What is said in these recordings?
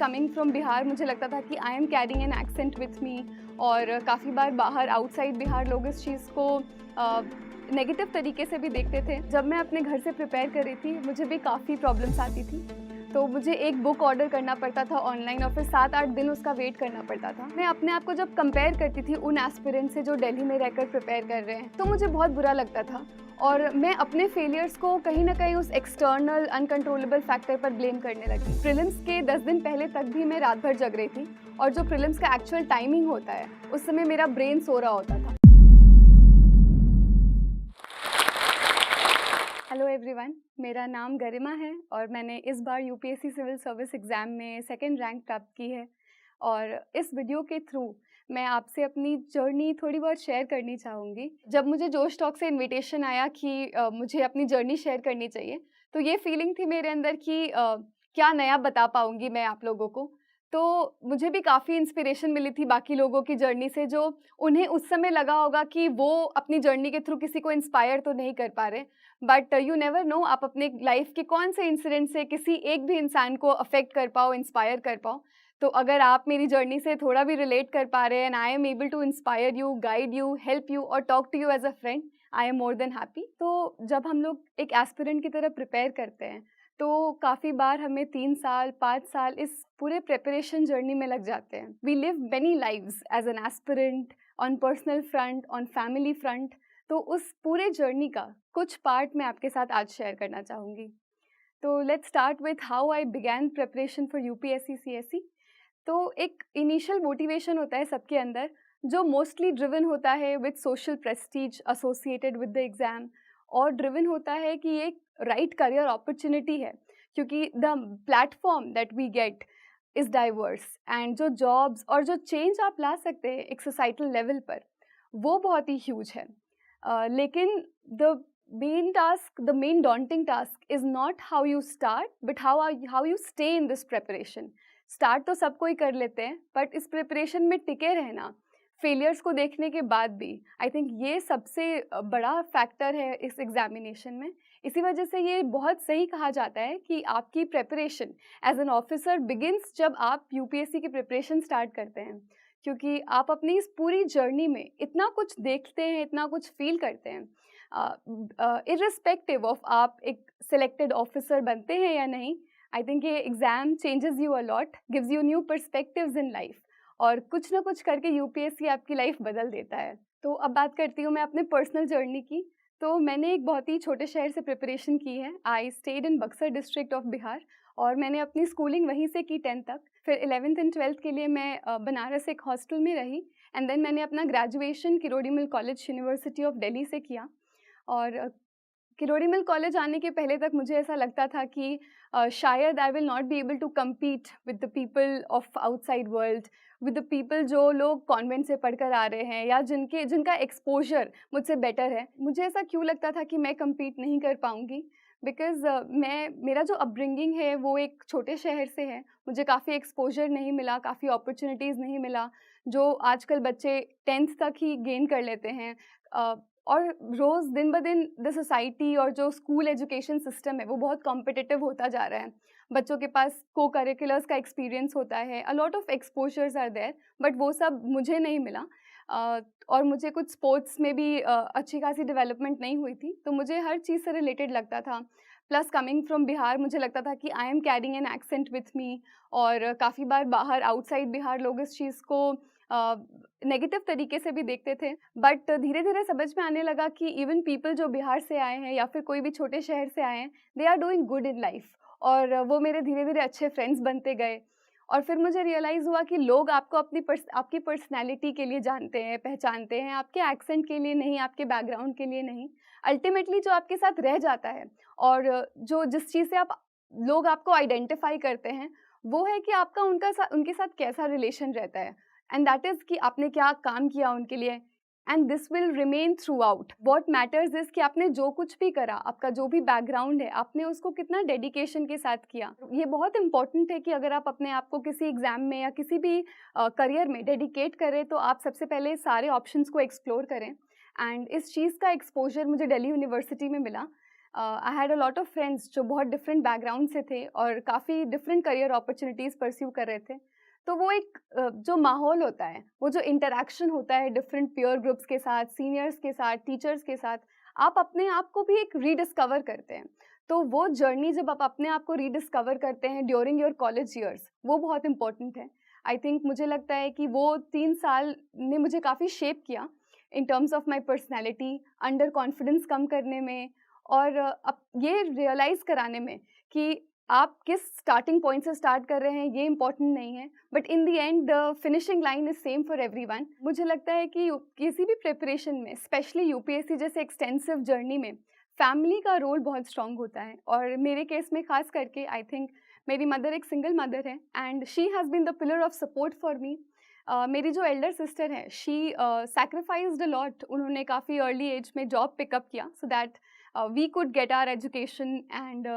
Coming from Bihar मुझे लगता था कि I am carrying an accent with me, और काफ़ी बार बाहर आउटसाइड बिहार लोग इस चीज़ को नेगेटिव तरीके से भी देखते थे। जब मैं अपने घर से प्रिपेयर कर रही थी मुझे भी काफ़ी प्रॉब्लम्स आती थी, तो मुझे एक बुक ऑर्डर करना पड़ता था ऑनलाइन और फिर 7-8 दिन उसका वेट करना पड़ता था। मैं अपने आप को जब कंपेयर करती थी उन एस्पिरेंट से जो दिल्ली में रहकर प्रिपेयर कर रहे हैं, तो मुझे बहुत बुरा लगता था और मैं अपने फेलियर्स को कहीं ना कहीं उस एक्सटर्नल अनकंट्रोलेबल फैक्टर पर ब्लेम करने लगी। प्रीलिम्स के 10 दिन पहले तक भी मैं रात भर जग रही थी और जो प्रीलिम्स का एक्चुअल टाइमिंग होता है उस समय मेरा ब्रेन सो रहा होता था। हेलो एवरीवन, मेरा नाम गरिमा है और मैंने इस बार यूपीएससी सिविल सर्विस एग्ज़ाम में सेकंड रैंक प्राप्त की है। और इस वीडियो के थ्रू मैं आपसे अपनी जर्नी थोड़ी बहुत शेयर करनी चाहूँगी। जब मुझे जोश टॉक से इनविटेशन आया कि मुझे अपनी जर्नी शेयर करनी चाहिए, तो ये फीलिंग थी मेरे अंदर कि क्या नया बता पाऊँगी मैं आप लोगों को। तो मुझे भी काफ़ी इंस्पिरेशन मिली थी बाकी लोगों की जर्नी से, जो उन्हें उस समय लगा होगा कि वो अपनी जर्नी के थ्रू किसी को इंस्पायर तो नहीं कर पा रहे, बट यू नेवर नो, आप अपने लाइफ के कौन से इंसिडेंट से किसी एक भी इंसान को अफेक्ट कर पाओ, इंस्पायर कर पाओ। तो अगर आप मेरी जर्नी से थोड़ा भी रिलेट कर पा रहे हैं and I am able to inspire you, guide you, help you और talk to you as a friend, I am more than happy. तो जब हम लोग एक एस्पिरेंट की तरह प्रिपेयर करते हैं तो काफ़ी बार हमें 3 साल 5 साल इस पूरे प्रिपरेशन जर्नी में लग जाते हैं। We live many lives as an aspirant, on personal front, on family front. तो उस पूरे जर्नी का कुछ पार्ट मैं आपके साथ आज शेयर करना चाहूँगी। तो let's start with how I began preparation for UPSC CSE. तो एक इनिशियल मोटिवेशन होता है सबके अंदर, जो मोस्टली ड्रिवन होता है with social prestige associated with the exam, और ड्रिवन होता है कि एक राइट करियर अपॉर्चुनिटी है, क्योंकि the platform that we get is diverse and जो जॉब्स और जो चेंज आप ला सकते हैं एक सोसाइटल लेवल पर, वो बहुत ही ह्यूज है। लेकिन the main daunting task is not how you start, but how you stay in this preparation. Start तो सब कोई कर लेते हैं, बट इस प्रिपरेशन में टिके रहना फेलियर्स को देखने के बाद भी, आई थिंक ये सबसे बड़ा फैक्टर है इस एग्जामिनेशन में। इसी वजह से ये बहुत सही कहा जाता है कि आपकी preparation as an officer begins जब आप यूपीएससी की प्रिपरेशन स्टार्ट करते हैं, क्योंकि आप अपनी इस पूरी जर्नी में इतना कुछ देखते हैं, इतना कुछ फील करते हैं, इर्रिस्पेक्टिव ऑफ आप एक सिलेक्टेड ऑफिसर बनते हैं या नहीं। आई थिंक ये exam changes you a lot, gives you new perspectives in life, और कुछ ना कुछ करके यूपीएससी आपकी लाइफ बदल देता है। तो अब बात करती हूँ मैं अपने पर्सनल जर्नी की। तो मैंने एक बहुत ही छोटे शहर से प्रिपरेशन की है। I stayed in Buxar district of Bihar, और मैंने अपनी स्कूलिंग वहीं से की 10th तक। फिर 11th एंड 12th के लिए मैं बनारस एक हॉस्टल में रही, एंड देन मैंने अपना graduation Kirori Mal college university of Delhi से किया। और किरोड़ी मिल कॉलेज आने के पहले तक मुझे ऐसा लगता था कि शायद I will not be able to compete with the people of outside world, with the people जो लोग कॉन्वेंट से पढ़कर आ रहे हैं या जिनका एक्सपोजर मुझसे बेटर है। मुझे ऐसा क्यों लगता था कि मैं कम्पीट नहीं कर पाऊँगी, बिकॉज़ मेरा जो अपब्रिंगिंग है वो एक छोटे शहर से है। मुझे काफ़ी एक्सपोजर नहीं मिला, काफ़ी अपॉर्चुनिटीज़ नहीं मिला, जो आजकल बच्चे 10th तक ही गेन कर लेते हैं। और रोज़ दिन ब दिन द सोसाइटी और जो स्कूल एजुकेशन सिस्टम है वो बहुत कॉम्पिटिटिव होता जा रहा है। बच्चों के पास को करिकुलर्स का एक्सपीरियंस होता है, a lot of exposures are there, but वो सब मुझे नहीं मिला। और मुझे कुछ स्पोर्ट्स में भी अच्छी खासी डेवलपमेंट नहीं हुई थी, तो मुझे हर चीज़ से रिलेटेड लगता था। प्लस कमिंग फ्रॉम बिहार मुझे लगता था कि I am carrying an accent with me, और काफ़ी बार बाहर आउटसाइड बिहार लोग इस चीज़ को नेगेटिव तरीके से भी देखते थे। बट धीरे धीरे समझ में आने लगा कि इवन पीपल जो बिहार से आए हैं या फिर कोई भी छोटे शहर से आए हैं, they are doing good in life, और वो मेरे धीरे धीरे अच्छे फ्रेंड्स बनते गए। और फिर मुझे रियलाइज़ हुआ कि लोग आपको आपकी पर्सनैलिटी के लिए जानते हैं, पहचानते हैं, आपके एक्सेंट के लिए नहीं, आपके बैकग्राउंड के लिए नहीं। अल्टीमेटली जो आपके साथ रह जाता है और जो जिस चीज़ से लोग आपको आइडेंटिफाई करते हैं, वो है कि आपका उनके साथ कैसा रिलेशन रहता है, एंड दैट इज़ कि आपने क्या काम किया उनके लिए, and this will remain through out. What matters is कि आपने जो कुछ भी करा, आपका जो भी बैकग्राउंड है, आपने उसको कितना डेडिकेशन के साथ किया। ये बहुत इंपॉर्टेंट है कि अगर आप अपने आप को किसी एग्ज़ाम में या किसी भी करियर में डेडिकेट करें, तो आप सबसे पहले सारे ऑप्शंस को एक्सप्लोर करें। एंड इस चीज़ का एक्सपोजर मुझे दिल्ली यूनिवर्सिटी में मिला। I had a lot of friends जो बहुत डिफरेंट बैकग्राउंड से थे और काफ़ी डिफरेंट करियर अपॉर्चुनिटीज़ परस्यू कर रहे थे। तो वो एक जो माहौल होता है, वो जो इंटरैक्शन होता है डिफरेंट पीयर ग्रुप्स के साथ, सीनियर्स के साथ, टीचर्स के साथ, आप अपने आप को भी एक रीडिस्कवर करते हैं। तो वो जर्नी जब आप अपने आप को रीडिस्कवर करते हैं ड्यूरिंग योर कॉलेज ईयर्स, वो बहुत इंपॉर्टेंट है। आई थिंक मुझे लगता है कि वो 3 साल ने मुझे काफ़ी शेप किया in terms of my personality, under confidence कम करने में और अब ये रियलाइज़ कराने में कि आप किस स्टार्टिंग पॉइंट से स्टार्ट कर रहे हैं ये इम्पोर्टेंट नहीं है, but in the end the finishing line is same for everyone. मुझे लगता है कि किसी भी प्रिपरेशन में, स्पेशली यूपीएससी जैसे एक्सटेंसिव जर्नी में, फैमिली का रोल बहुत स्ट्रांग होता है। और मेरे केस में खास करके आई थिंक मेरी मदर एक सिंगल मदर है and she has been the pillar of support for me. मेरी जो एल्डर सिस्टर है, शी सैक्रिफाइस्ड अ लॉट। उन्होंने काफ़ी अर्ली एज में जॉब पिकअप किया so that we could get our education and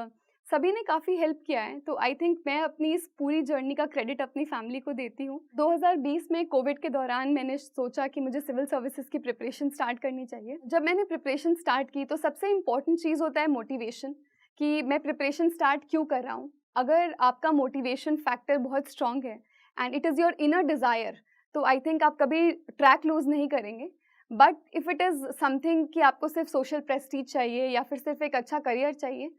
सभी ने काफ़ी हेल्प किया है। तो आई थिंक मैं अपनी इस पूरी जर्नी का क्रेडिट अपनी फैमिली को देती हूँ। 2020 में कोविड के दौरान मैंने सोचा कि मुझे सिविल सर्विसेज की प्रिपरेशन स्टार्ट करनी चाहिए। जब मैंने प्रिपरेशन स्टार्ट की तो सबसे इम्पॉर्टेंट चीज़ होता है मोटिवेशन, कि मैं प्रिपरेशन स्टार्ट क्यों कर रहा हूँ। अगर आपका मोटिवेशन फैक्टर बहुत स्ट्रॉन्ग है and it is your inner desire, तो आई थिंक आप कभी ट्रैक लूज़ नहीं करेंगे। But if it is something कि आपको सिर्फ सोशल प्रेस्टीज चाहिए या फिर सिर्फ एक अच्छा करियर चाहिए,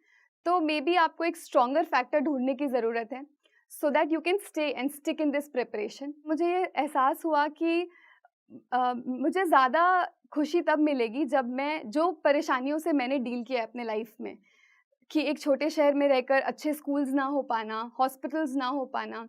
तो मे बी आपको एक स्ट्रॉन्गर फैक्टर ढूंढने की ज़रूरत है so that you can stay and stick in this preparation. मुझे ये एहसास हुआ कि मुझे ज़्यादा खुशी तब मिलेगी जब मैं जो परेशानियों से मैंने डील किया है अपने लाइफ में, कि एक छोटे शहर में रहकर अच्छे स्कूल्स ना हो पाना, हॉस्पिटल्स ना हो पाना,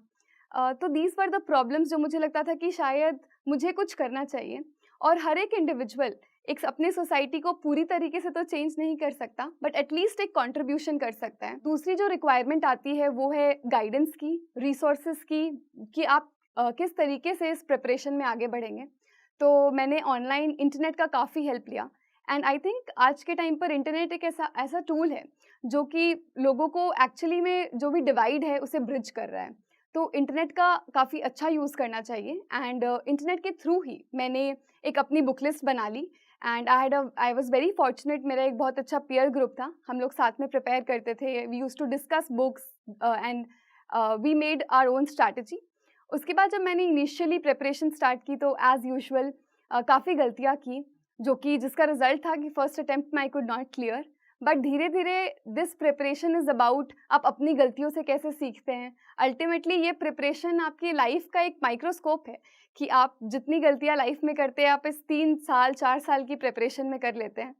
तो दीज वर द प्रॉब्लम्स जो मुझे लगता था कि शायद मुझे कुछ करना चाहिए। और हर एक इंडिविजुअल एक अपनी सोसाइटी को पूरी तरीके से तो चेंज नहीं कर सकता, बट एटलीस्ट एक कंट्रीब्यूशन कर सकता है। दूसरी जो रिक्वायरमेंट आती है वो है गाइडेंस की, रिसोर्सेज की, कि आप किस तरीके से इस प्रिपरेशन में आगे बढ़ेंगे। तो मैंने ऑनलाइन इंटरनेट का काफ़ी हेल्प लिया एंड आई थिंक आज के टाइम पर इंटरनेट एक ऐसा टूल है जो कि लोगों को एक्चुअली में जो भी डिवाइड है उसे ब्रिज कर रहा है। तो इंटरनेट का काफ़ी अच्छा यूज़ करना चाहिए एंड इंटरनेट के थ्रू ही मैंने एक अपनी बुक लिस्ट बना ली and I was very fortunate. मेरा एक बहुत अच्छा पीयर ग्रुप था, हम लोग साथ में प्रिपेयर करते थे, we used to discuss books and we made our own strategy. उसके बाद जब मैंने इनिशियली प्रिपरेशन स्टार्ट की तो एज़ यूजुअल काफ़ी गलतियाँ की, जो कि जिसका रिजल्ट था कि फर्स्ट अटेम्प्ट में I could not clear. But धीरे धीरे दिस प्रिपरेशन इज़ अबाउट आप अपनी गलतियों से कैसे सीखते हैं। अल्टीमेटली ये प्रिपरेशन आपकी लाइफ का एक माइक्रोस्कोप है कि आप जितनी गलतियां लाइफ में करते हैं आप इस 3 साल 4 साल की प्रिपरेशन में कर लेते हैं।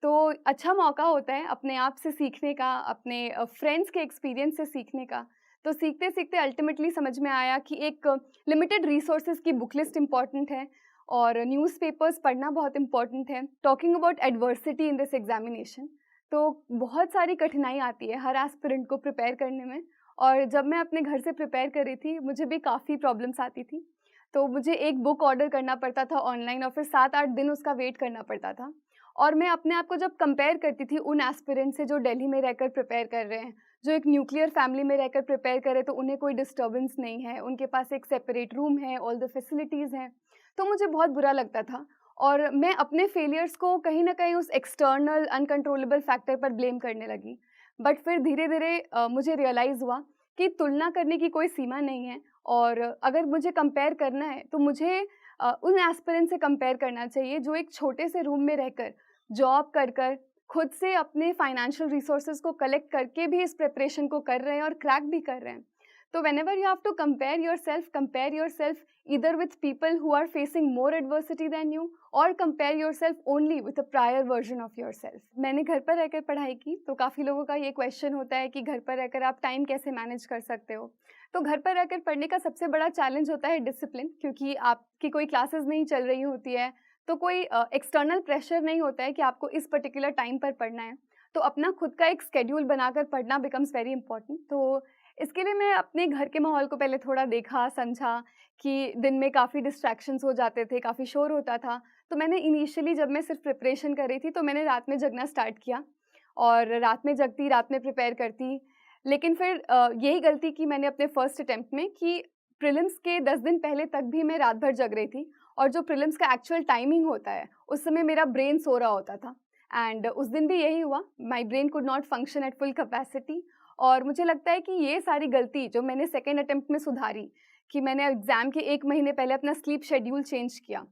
तो अच्छा मौका होता है अपने आप से सीखने का, अपने फ्रेंड्स के एक्सपीरियंस से सीखने का। तो सीखते सीखते अल्टीमेटली समझ में आया कि एक लिमिटेड रिसोर्सेज की बुक लिस्ट इम्पॉर्टेंट है और न्यूज़पेपर्स पढ़ना बहुत इम्पॉर्टेंट है। Talking about adversity in this examination, तो बहुत सारी कठिनाई आती है हर एस्पिरेंट को प्रिपेयर करने में। और जब मैं अपने घर से प्रिपेयर कर रही थी मुझे भी काफ़ी प्रॉब्लम्स आती थी। तो मुझे एक बुक ऑर्डर करना पड़ता था ऑनलाइन और फिर 7-8 दिन उसका वेट करना पड़ता था। और मैं अपने आप को जब कंपेयर करती थी उन एस्पिरेंट से जो दिल्ली में रहकर प्रिपेयर कर रहे हैं, जो एक न्यूक्लियर फैमिली में रहकर प्रिपेयर कर रहे हैं, तो उन्हें कोई डिस्टर्बेंस नहीं है, उनके पास एक सेपरेट रूम है, ऑल द फैसिलिटीज़ हैं। तो मुझे बहुत बुरा लगता था और मैं अपने फेलियर्स को कहीं न कहीं उस एक्सटर्नल अनकंट्रोलेबल फैक्टर पर ब्लेम करने लगी। बट फिर धीरे-धीरे मुझे रियलाइज़ हुआ कि तुलना करने की कोई सीमा नहीं है और अगर मुझे कंपेयर करना है तो मुझे उन एस्पिरेंट से कंपेयर करना चाहिए जो एक छोटे से रूम में रहकर जॉब कर कर खुद से अपने फाइनेंशियल रिसोर्सेज को कलेक्ट करके भी इस प्रिपरेशन को कर रहे हैं और क्रैक भी कर रहे हैं। तो whenever you have to compare yourself either with people who are facing more adversity than you or compare yourself only with a prior version of yourself। मैंने घर पर रहकर पढ़ाई की तो काफ़ी लोगों का ये क्वेश्चन होता है कि घर पर रहकर आप टाइम कैसे मैनेज कर सकते हो। तो घर पर रहकर पढ़ने का सबसे बड़ा चैलेंज होता है डिसिप्लिन, क्योंकि आपकी कोई क्लासेस नहीं चल रही होती है, तो कोई एक्सटर्नल प्रेशर नहीं होता है कि आपको इस पर्टिकुलर टाइम पर पढ़ना है। तो अपना खुद का एक स्केड्यूल बनाकर पढ़ना बिकम्स वेरी इंपॉर्टेंट। तो इसके लिए मैं अपने घर के माहौल को पहले थोड़ा देखा, समझा कि दिन में काफ़ी डिस्ट्रैक्शंस हो जाते थे, काफ़ी शोर होता था। तो मैंने इनिशियली जब मैं सिर्फ प्रिपरेशन कर रही थी तो मैंने रात में जगना स्टार्ट किया और रात में जगती, रात में प्रिपेयर करती। लेकिन फिर यही गलती की मैंने अपने फर्स्ट अटेम्प्ट में कि प्रीलिम्स के 10 दिन पहले तक भी मैं रात भर जग रही थी और जो प्रीलिम्स का एक्चुअल टाइमिंग होता है उस समय मेरा ब्रेन सो रहा होता था एंड उस दिन भी यही हुआ, my brain could not function at full capacity. और मुझे लगता है कि ये सारी गलती जो मैंने सेकेंड अटेम्प्ट में सुधारी, कि मैंने एग्ज़ाम के 1 महीने पहले अपना स्लीप शेड्यूल चेंज किया,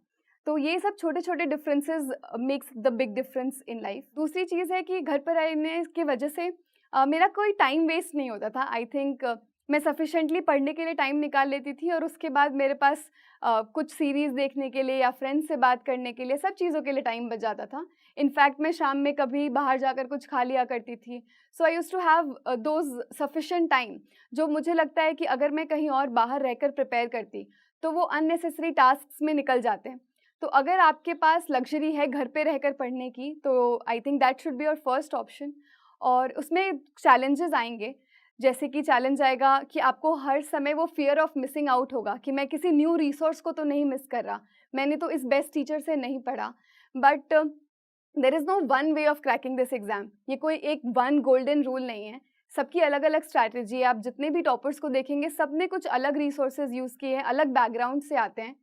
तो ये सब छोटे छोटे differences makes the big difference in life. दूसरी चीज़ है कि घर पर रहने की वजह से मेरा कोई टाइम वेस्ट नहीं होता था। आई थिंक मैं सफिशेंटली पढ़ने के लिए टाइम निकाल लेती थी, और उसके बाद मेरे पास कुछ सीरीज़ देखने के लिए या फ्रेंड्स से बात करने के लिए, सब चीज़ों के लिए टाइम बच जाता था। इनफैक्ट मैं शाम में कभी बाहर जाकर कुछ खा लिया करती थी। So I used to have those sufficient time, जो मुझे लगता है कि अगर मैं कहीं और बाहर रहकर प्रिपेयर करती तो वो अननेसेसरी टास्क्स में निकल जाते हैं। तो अगर आपके पास लग्जरी है घर पे रहकर पढ़ने की, तो I think that should be your first option. और उसमें चैलेंजेस आएंगे, जैसे कि चैलेंज आएगा कि आपको हर समय वो फियर ऑफ मिसिंग आउट होगा कि मैं किसी न्यू रिसोर्स को तो नहीं मिस कर रहा, मैंने तो इस बेस्ट टीचर से नहीं पढ़ा। But there is no one way of cracking this exam. ये कोई एक वन गोल्डन रूल नहीं है, सबकी अलग अलग स्ट्रैटेजी है। आप जितने भी टॉपर्स को देखेंगे, सब ने कुछ अलग रिसोर्सेज यूज़ किए हैं, अलग बैकग्राउंड से आते हैं।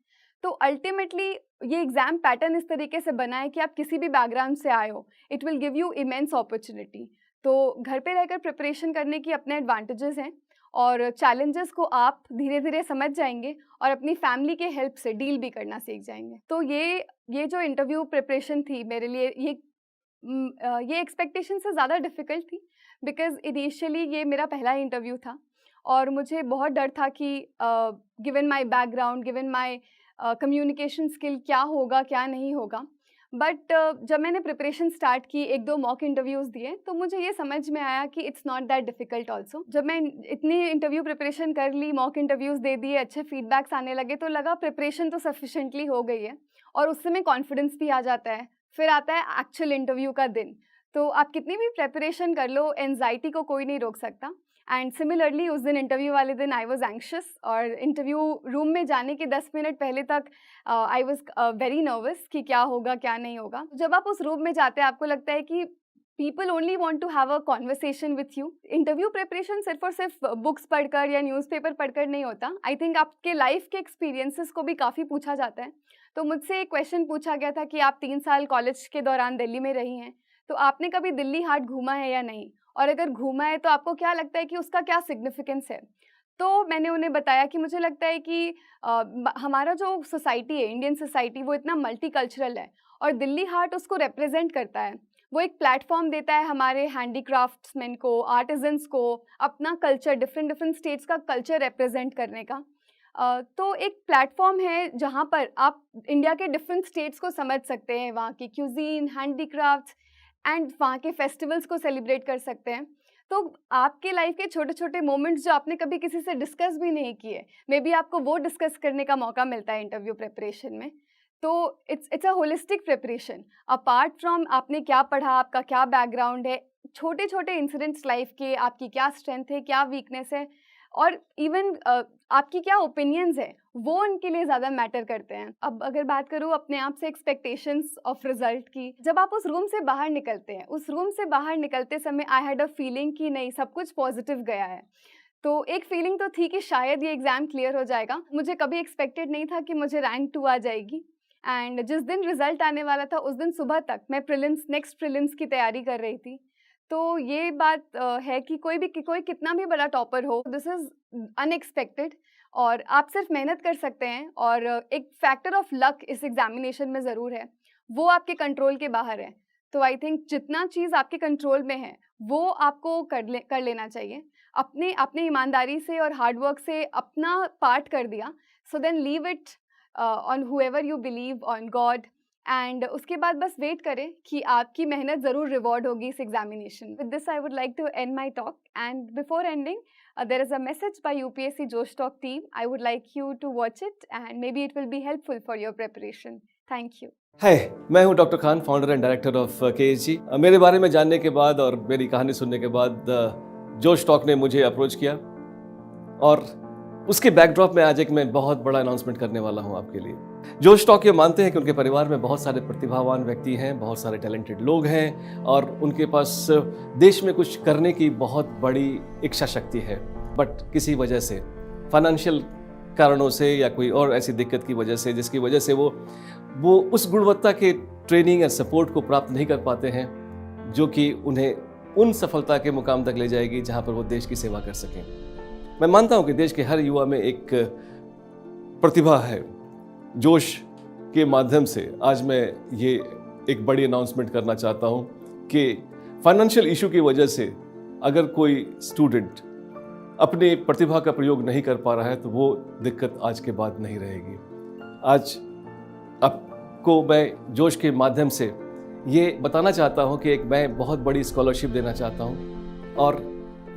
तो अल्टीमेटली ये एग्ज़ाम पैटर्न इस तरीके से बना है कि आप किसी भी बैकग्राउंड से आए हो, it will give you immense opportunity. तो घर पे रहकर प्रिपरेशन करने की अपने एडवांटेजेस हैं, और चैलेंजेस को आप धीरे धीरे समझ जाएंगे और अपनी फैमिली के हेल्प से डील भी करना सीख जाएंगे। तो ये जो इंटरव्यू प्रिपरेशन थी मेरे लिए, ये एक्सपेक्टेशन से ज़्यादा डिफ़िकल्ट थी, बिकॉज़ इनिशियली ये मेरा पहला इंटरव्यू था, और मुझे बहुत डर था कि given my background, given my communication skill, क्या होगा क्या नहीं होगा। बट जब मैंने प्रिपरेशन स्टार्ट की, 1-2 मॉक इंटरव्यूज़ दिए, तो मुझे ये समझ में आया कि it's not that difficult also. जब मैं इतनी इंटरव्यू प्रिपरेशन कर ली, मॉक इंटरव्यूज़ दे दिए, अच्छे फीडबैक्स आने लगे, तो लगा प्रिपरेशन तो सफिशेंटली हो गई है, और उससे में कॉन्फिडेंस भी आ जाता है। फिर आता है एक्चुअल इंटरव्यू का दिन, तो आप कितनी भी प्रिपरेशन कर लो, एंग्जाइटी को कोई नहीं रोक सकता। एंड सिमिलरली उस दिन इंटरव्यू वाले दिन आई वॉज एंक्शस, और इंटरव्यू रूम में जाने के 10 मिनट पहले तक आई वॉज वेरी नर्वस कि क्या होगा क्या नहीं होगा। जब आप उस रूम में जाते हैं, आपको लगता है कि people only want to have a conversation with you. Interview preparation सिर्फ और सिर्फ बुक्स पढ़कर या न्यूज़पेपर पढ़कर नहीं होता। आई थिंक आपके लाइफ के एक्सपीरियंसेस को भी काफ़ी पूछा जाता है। तो मुझसे एक क्वेश्चन पूछा गया था कि आप 3 साल कॉलेज के दौरान दिल्ली में रही हैं, तो आपने कभी दिल्ली हाट घूमा है या नहीं, और अगर घूमा है तो आपको क्या लगता है कि उसका क्या सिग्निफिकेंस है। तो मैंने उन्हें बताया कि मुझे लगता है कि हमारा जो सोसाइटी है, इंडियन सोसाइटी, वो इतना मल्टीकल्चरल है, और दिल्ली हाट उसको रिप्रेजेंट करता है। वो एक प्लेटफॉर्म देता है हमारे हैंडीक्राफ्ट्समैन को, आर्टिजन्स को, अपना कल्चर, डिफरेंट डिफरेंट स्टेट्स का कल्चर रिप्रेजेंट करने का। तो एक प्लेटफॉर्म है जहाँ पर आप इंडिया के डिफरेंट स्टेट्स को समझ सकते हैं, वहाँ की क्यूजीन, हैंडीक्राफ्ट्स एंड वहाँ के फेस्टिवल्स को सेलिब्रेट कर सकते हैं। तो आपके लाइफ के छोटे छोटे मोमेंट्स जो आपने कभी किसी से डिस्कस भी नहीं किए, मे बी आपको वो डिस्कस करने का मौका मिलता है इंटरव्यू प्रिपरेशन में। तो it's a holistic preparation, apart from आपने क्या पढ़ा, आपका क्या बैकग्राउंड है, छोटे छोटे इंसिडेंट्स लाइफ के, आपकी क्या स्ट्रेंथ है, क्या वीकनेस है, और इवन आपकी क्या ओपिनियंस है, वो उनके लिए ज़्यादा मैटर करते हैं। अब अगर बात करूँ अपने आप से एक्सपेक्टेशंस ऑफ रिजल्ट की, जब आप उस रूम से बाहर निकलते हैं, उस रूम से बाहर निकलते समय आई हैड अ फीलिंग कि नहीं, सब कुछ पॉजिटिव गया है। तो एक फीलिंग तो थी कि शायद ये एग्ज़ाम क्लियर हो जाएगा। मुझे कभी एक्सपेक्टेड नहीं था कि मुझे रैंक 2 आ जाएगी। एंड जिस दिन रिजल्ट आने वाला था, उस दिन सुबह तक मैं नेक्स्ट प्रीलिम्स की तैयारी कर रही थी। तो ये बात है कि कोई कितना भी बड़ा टॉपर हो, दिस इज़ अनएक्सपेक्टेड, और आप सिर्फ मेहनत कर सकते हैं, और एक फैक्टर ऑफ लक इस एग्जामिनेशन में ज़रूर है, वो आपके कंट्रोल के बाहर है। तो आई थिंक जितना चीज़ आपके कंट्रोल में है, वो आपको कर लेना चाहिए। अपने ईमानदारी से और हार्डवर्क से अपना पार्ट कर दिया, so then leave it on whoever you believe, on God, and उसके बाद बस वेट करें कि आपकी मेहनत ज़रूर रिवॉर्ड होगी इस एग्जामिनेशन। With this I would like to end my talk, and before ending there is a message by UPSC Josh Talk team. I would like you to watch it, and maybe it will be helpful for your preparation. Thank you. हाय, मैं हूं doctor Khan, founder and director of KSG। मेरे बारे में जानने के बाद और मेरी कहानी सुनने के बाद जोश टॉक ने मुझे अप्रोच किया, और उसके बैकड्रॉप में आज एक मैं बहुत बड़ा अनाउंसमेंट करने वाला हूं आपके लिए। जोश टॉक ये मानते हैं कि उनके परिवार में बहुत सारे प्रतिभावान व्यक्ति हैं, बहुत सारे टैलेंटेड लोग हैं, और उनके पास देश में कुछ करने की बहुत बड़ी इच्छा शक्ति है। बट किसी वजह से, फाइनेंशियल कारणों से या कोई और ऐसी दिक्कत की वजह से, जिसकी वजह से वो उस गुणवत्ता के ट्रेनिंग एंड सपोर्ट को प्राप्त नहीं कर पाते हैं जो कि उन्हें उन सफलता के मुकाम तक ले जाएगी जहां पर वो देश की सेवा कर सकें। मैं मानता हूं कि देश के हर युवा में एक प्रतिभा है। जोश के माध्यम से आज मैं ये एक बड़ी अनाउंसमेंट करना चाहता हूं कि फाइनेंशियल इशू की वजह से अगर कोई स्टूडेंट अपनी प्रतिभा का प्रयोग नहीं कर पा रहा है तो वो दिक्कत आज के बाद नहीं रहेगी। आज आपको मैं जोश के माध्यम से ये बताना चाहता हूँ कि मैं बहुत बड़ी स्कॉलरशिप देना चाहता हूँ और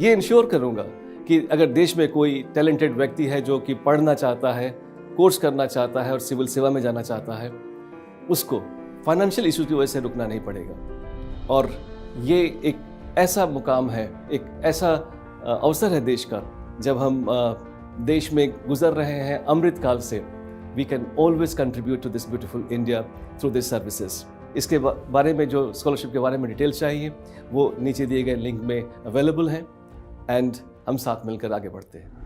ये इंश्योर करूँगा कि अगर देश में कोई टैलेंटेड व्यक्ति है जो कि पढ़ना चाहता है, कोर्स करना चाहता है और सिविल सेवा में जाना चाहता है, उसको फाइनेंशियल इशू की वजह से रुकना नहीं पड़ेगा। और ये एक ऐसा मुकाम है, एक ऐसा अवसर है देश का, जब हम देश में गुजर रहे हैं अमृत काल से, we can always contribute to this beautiful India through this services. इसके बारे में जो स्कॉलरशिप के बारे में डिटेल्स चाहिए वो नीचे दिए गए लिंक में अवेलेबल हैं एंड हम साथ मिलकर आगे बढ़ते हैं।